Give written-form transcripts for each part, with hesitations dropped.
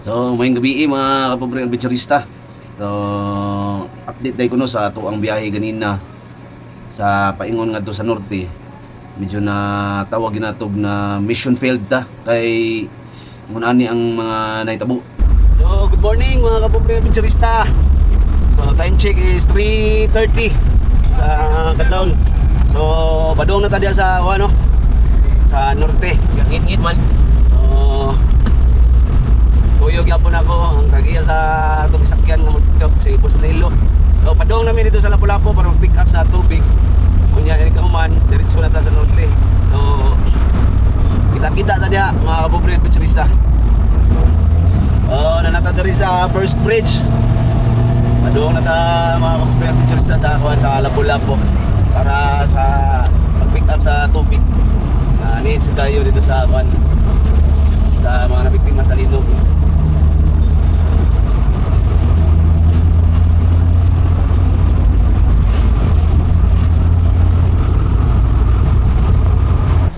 So, mayong gabi mga kapobre adventurista. So, update tayo ko no sa ato ang biyahe ganina sa paingon nga sa norte. Medyo na tawag ginatog na mission failed ta kay ngunani ang mga naitabo. So, good morning mga kapobre adventurista. So, time check is 3:30 sa kadlawon. So, badong na ta diya sa ano sa norte. Ngit-ngit man. So, tuyog yapon ako ang tagiya sa atong sakyan nga mag-pick up si Boss Nilo. So padong namin dito sa Lapu-Lapu para mag-pick up sa tubig. Kunya ni kauman diretso na ta sa norte. So kita-kita ta diha mga kapobre adventurista. Nanata diri sa first bridge. Padong na ta mga kapobre adventurista sa Lapu-Lapu para sa mag-pick up sa tubig. Needs kayo dito sa sa mga nabiktima sa linog.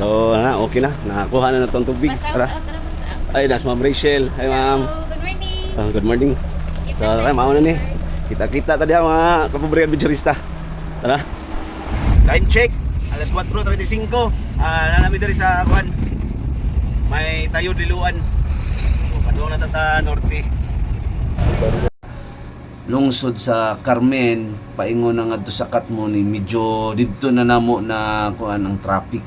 So, okay na. Nakakuha na itong tubig. Tara. Ay, nas Ma'am Rachel. Hi, Ma'am. Good morning. Good morning. So, okay, mauna ni. Kita-kita tadi mga kapobre adventurista. Tara. Time check. Alas 4:35. Nanami dari sa may tayo diluan. So, padung na ta sa norte. Lungsod sa Carmen, paingon na ngadto sa Katmon ni medyo didto na namo na kuan ang traffic.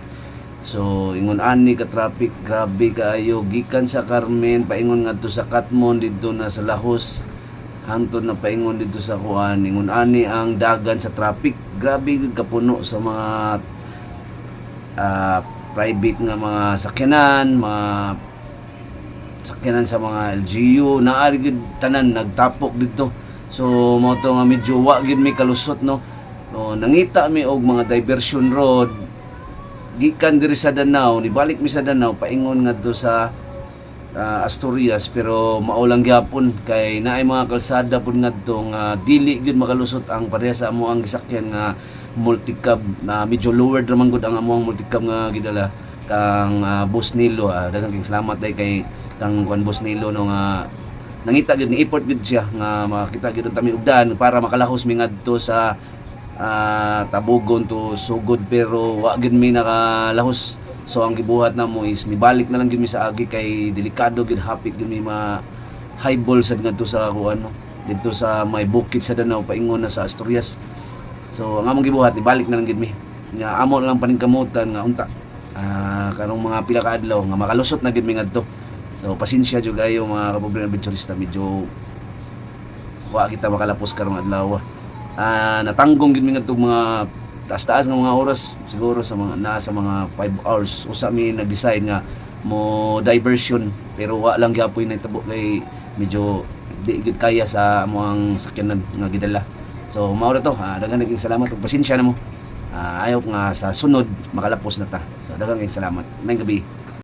So ingon ani ka traffic, grabe kaayo gikan sa Carmen paingon ngadto sa Katmon didto na sa Lahos. Hangtod na paingon dito sa kuan, ingon ani ang dagan sa traffic. Grabe gud kapuno sa mga private nga mga sakyanan, sa mga LGU, naari gud tanan nagtapok dito. So mao to nga medyo wa gid mi kalusot no. So nangita mi og mga diversion road gikan diri sa Danau, nibalik mi sa Danau paingon ngadto sa Asturias, pero maulang gyapon kay naay mga kalsada pud ngadto nga dili gid makalusot ang pareha sa amo ang gisakyan nga multicab na medyo lowered naman gud ang amo ang multicab nga gidala kang Boss Nilo. Daghang salamat day kay kang Boss Nilo no nga nangita gid ni effort gid siya nga makita gid ang tami ugdan para makalahos mi ngadto sa Tabugon to Sugod, pero wa gid mi nakalahos. So ang gibuhat namo is nibalik na lang gid mi sa agi kay delikado gid, hapit gid mi highball sad ngadto sa kuano dito sa may bukid sa Danau paingon na sa Asturias. So ang among gibuhat nibalik na lang gid mi nga amo lang paningkamutan nga unta karong mga pila ka adlaw nga makalusot na gid mi ngadto. So pasensya jud kayo mga kapobre adventurista, medyo wa kita makalapos karong adlaw. Natanggong gid mi ngadto mga taas-taas nga mga oras, siguro sa mga nasa mga 5 hours usa mi nag-decide nga mo diversion, pero wa lang gyapon nahitabo kay medyo di gid kaya sa amo ang sakyanan nga gidala. So mao ra to, daghang naging salamat ug pasensya namo. Ayaw nga sa sunod makalapos na ta. So daghang salamat. May gabi.